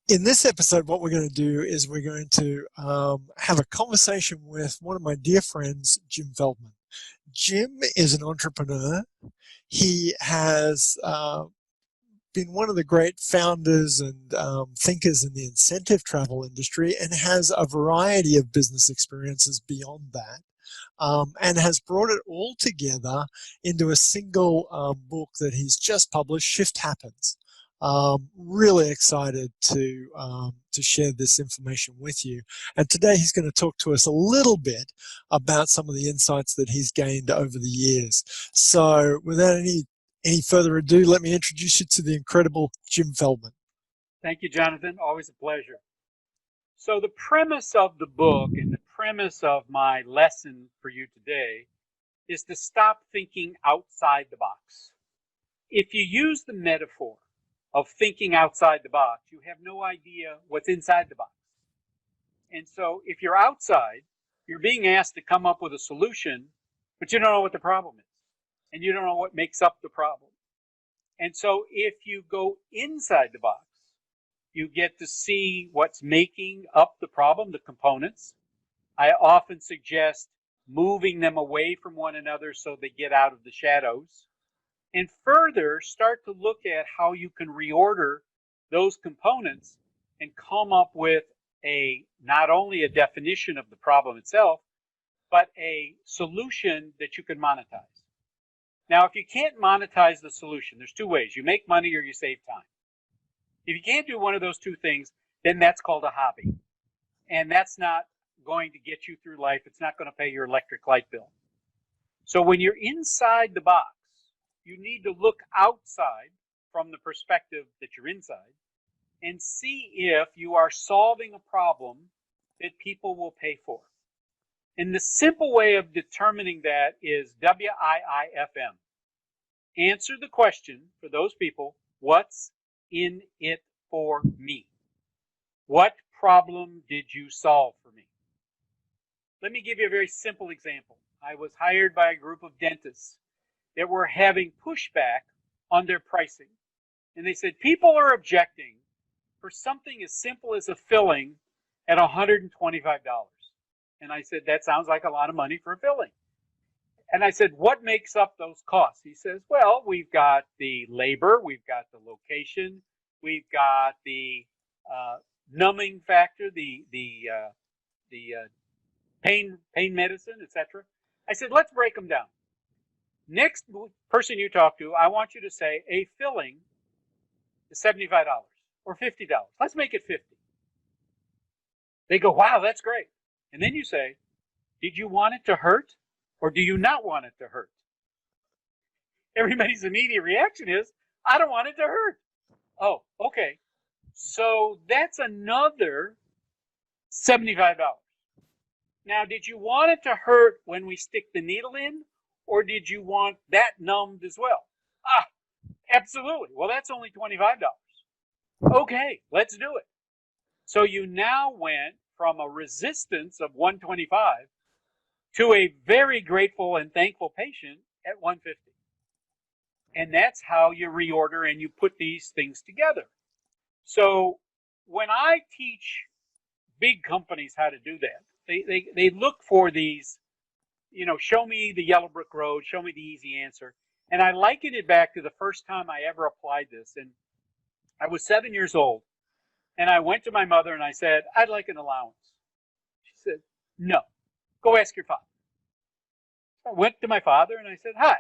In this episode, what we're going to do is we're going to have a conversation with one of my dear friends, Jim Feldman. Jim is an entrepreneur. He has been one of the great founders and thinkers in the incentive travel industry and has a variety of business experiences beyond that. And has brought it all together into a single book that he's just published, Shift Happens. Really excited to share this information with you. And today he's going to talk to us a little bit about some of the insights that he's gained over the years. So without any further ado, let me introduce you to the incredible Jim Feldman. Thank you, Jonathan. Always a pleasure. So the premise of the book and the premise of my lesson for you today is to stop thinking outside the box. If you use the metaphor of thinking outside the box, you have no idea what's inside the box. And so if you're outside, you're being asked to come up with a solution, but you don't know what the problem is. And you don't know what makes up the problem. And so if you go inside the box, you get to see what's making up the problem, the components. I often suggest moving them away from one another so they get out of the shadows. And further, start to look at how you can reorder those components and come up with not only a definition of the problem itself, but a solution that you can monetize. Now, if you can't monetize the solution, there's two ways. You make money or you save time. If you can't do one of those two things, then that's called a hobby. And that's not going to get you through life. It's not going to pay your electric light bill. So when you're inside the box, you need to look outside from the perspective that you're inside and see if you are solving a problem that people will pay for. And the simple way of determining that is WIIFM. Answer the question for those people, what's in it for me? What problem did you solve for me? Let me give you a very simple example. I was hired by a group of dentists that were having pushback on their pricing. And they said, people are objecting for something as simple as a filling at $125. And I said, that sounds like a lot of money for a filling. And I said, what makes up those costs? He says, well, we've got the labor, we've got the location, we've got the numbing factor, the pain medicine, etc. I said, let's break them down. Next person you talk to, I want you to say a filling is $75 or $50. Let's make it $50. They go, wow, that's great. And then you say, did you want it to hurt or do you not want it to hurt? Everybody's immediate reaction is, I don't want it to hurt. Oh, okay. So that's another $75. Now, did you want it to hurt when we stick the needle in, or did you want that numbed as well? Ah, absolutely. Well, that's only $25. Okay, let's do it. So you now went from a resistance of $125 to a very grateful and thankful patient at $150. And that's how you reorder and you put these things together. So when I teach big companies how to do that, they look for these, show me the yellow brick road, show me the easy answer. And I liken it back to the first time I ever applied this. And I was 7 years old. And I went to my mother and I said, I'd like an allowance. She said, no, go ask your father. I went to my father and I said, hi,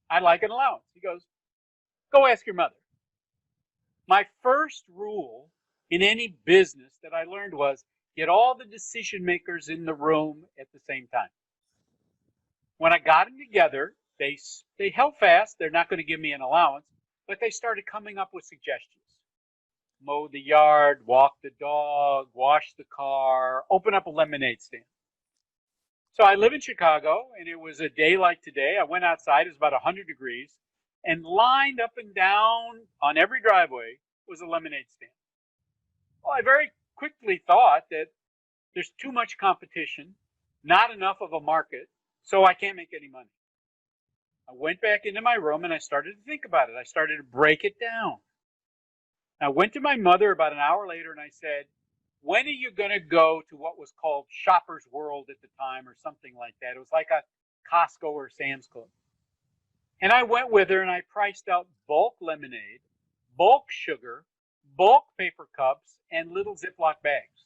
I'd like an allowance. He goes, go ask your mother. My first rule in any business that I learned was get all the decision makers in the room at the same time. When I got them together, they held fast. They're not going to give me an allowance, but they started coming up with suggestions. Mow the yard, walk the dog, wash the car, open up a lemonade stand. So I live in Chicago, and it was a day like today. I went outside, it was about 100 degrees, and lined up and down on every driveway was a lemonade stand. Well, I very quickly thought that there's too much competition, not enough of a market, so I can't make any money. I went back into my room and I started to think about it. I started to break it down. I went to my mother about an hour later and I said, when are you going to go to what was called Shoppers World at the time or something like that? It was like a Costco or Sam's Club. And I went with her and I priced out bulk lemonade, bulk sugar, bulk paper cups, and little Ziploc bags.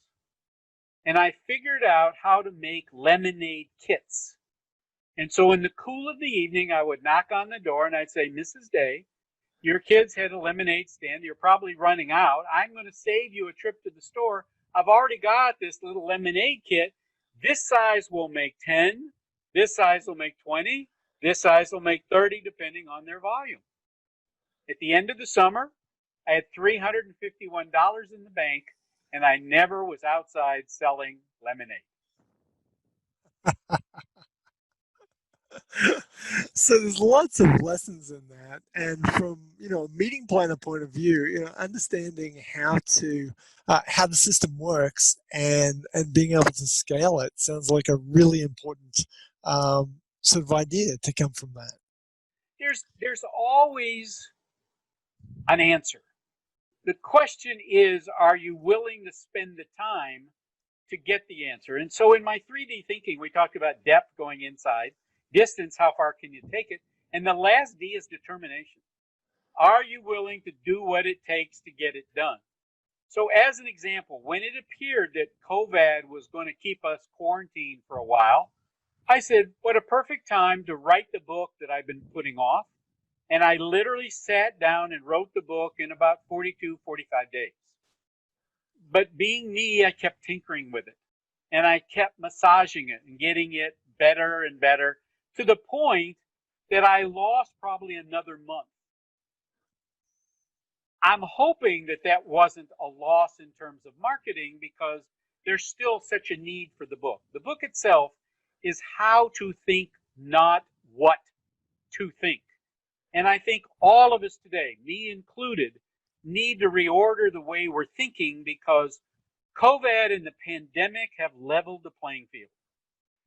And I figured out how to make lemonade kits. And so in the cool of the evening, I would knock on the door and I'd say, Mrs. Day, your kids had a lemonade stand. You're probably running out. I'm going to save you a trip to the store. I've already got this little lemonade kit. This size will make 10. This size will make 20. This size will make 30, depending on their volume. At the end of the summer, I had $351 in the bank, and I never was outside selling lemonade. So there's lots of lessons in that, and from a meeting planner point of view, understanding how the system works and being able to scale it sounds like a really important sort of idea to come from that. There's always an answer. The question is, are you willing to spend the time to get the answer? And so in my 3D thinking, we talked about depth, going inside, distance, how far can you take it? And the last D is determination. Are you willing to do what it takes to get it done? So as an example, when it appeared that COVID was going to keep us quarantined for a while, I said, what a perfect time to write the book that I've been putting off. And I literally sat down and wrote the book in about 42, 45 days. But being me, I kept tinkering with it. And I kept massaging it and getting it better and better, to the point that I lost probably another month. I'm hoping that that wasn't a loss in terms of marketing, because there's still such a need for the book. The book itself is how to think, not what to think. And I think all of us today, me included, need to reorder the way we're thinking, because COVID and the pandemic have leveled the playing field.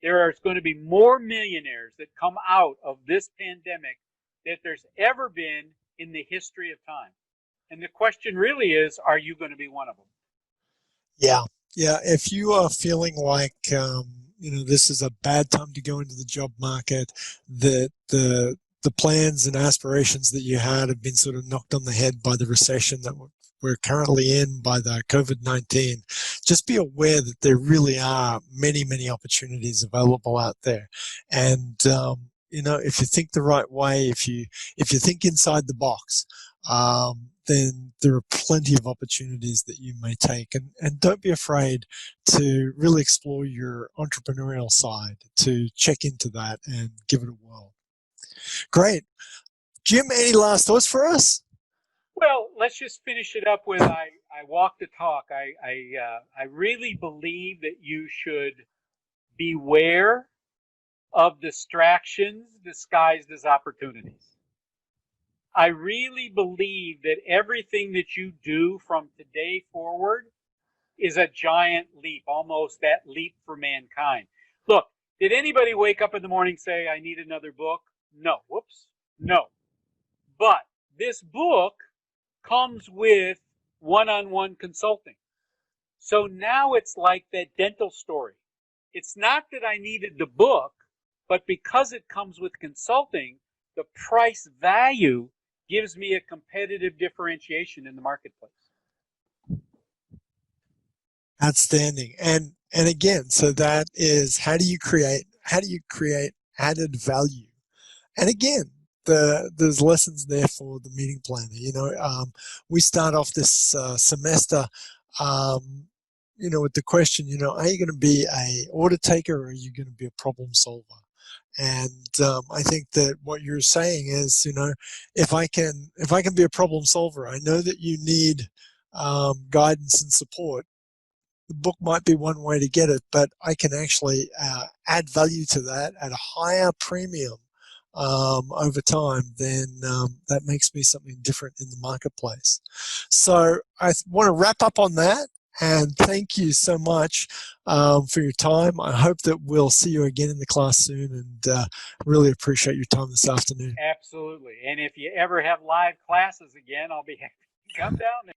There is going to be more millionaires that come out of this pandemic than there's ever been in the history of time. And the question really is, are you going to be one of them? Yeah. If you are feeling like, this is a bad time to go into the job market, that the plans and aspirations that you had have been sort of knocked on the head by the recession that we're currently in, by the COVID-19, just be aware that there really are many, many opportunities available out there. And, if you think the right way, if you think inside the box, then there are plenty of opportunities that you may take. And don't be afraid to really explore your entrepreneurial side, to check into that and give it a whirl. Great. Jim, any last thoughts for us? Well, let's just finish it up with I walk the talk. I really believe that you should beware of distractions disguised as opportunities. I really believe that everything that you do from today forward is a giant leap, almost that leap for mankind. Look, did anybody wake up in the morning say, I need another book? No. Whoops. No. But this book comes with one-on-one consulting. So now it's like that dental story. It's not that I needed the book, but because it comes with consulting, the price value gives me a competitive differentiation in the marketplace. Outstanding. And again, so that is, how do you create added value? And again, there's lessons there for the meeting planner. We start off this semester, with the question, are you going to be a order taker, or are you going to be a problem solver? And I think that what you're saying is, if I can be a problem solver, I know that you need guidance and support. The book might be one way to get it, but I can actually add value to that at a higher premium over time, then that makes me something different in the marketplace. So I want to wrap up on that, and thank you so much for your time. I hope that we'll see you again in the class soon, and really appreciate your time this afternoon. Absolutely. And if you ever have live classes again, I'll be happy to come down there.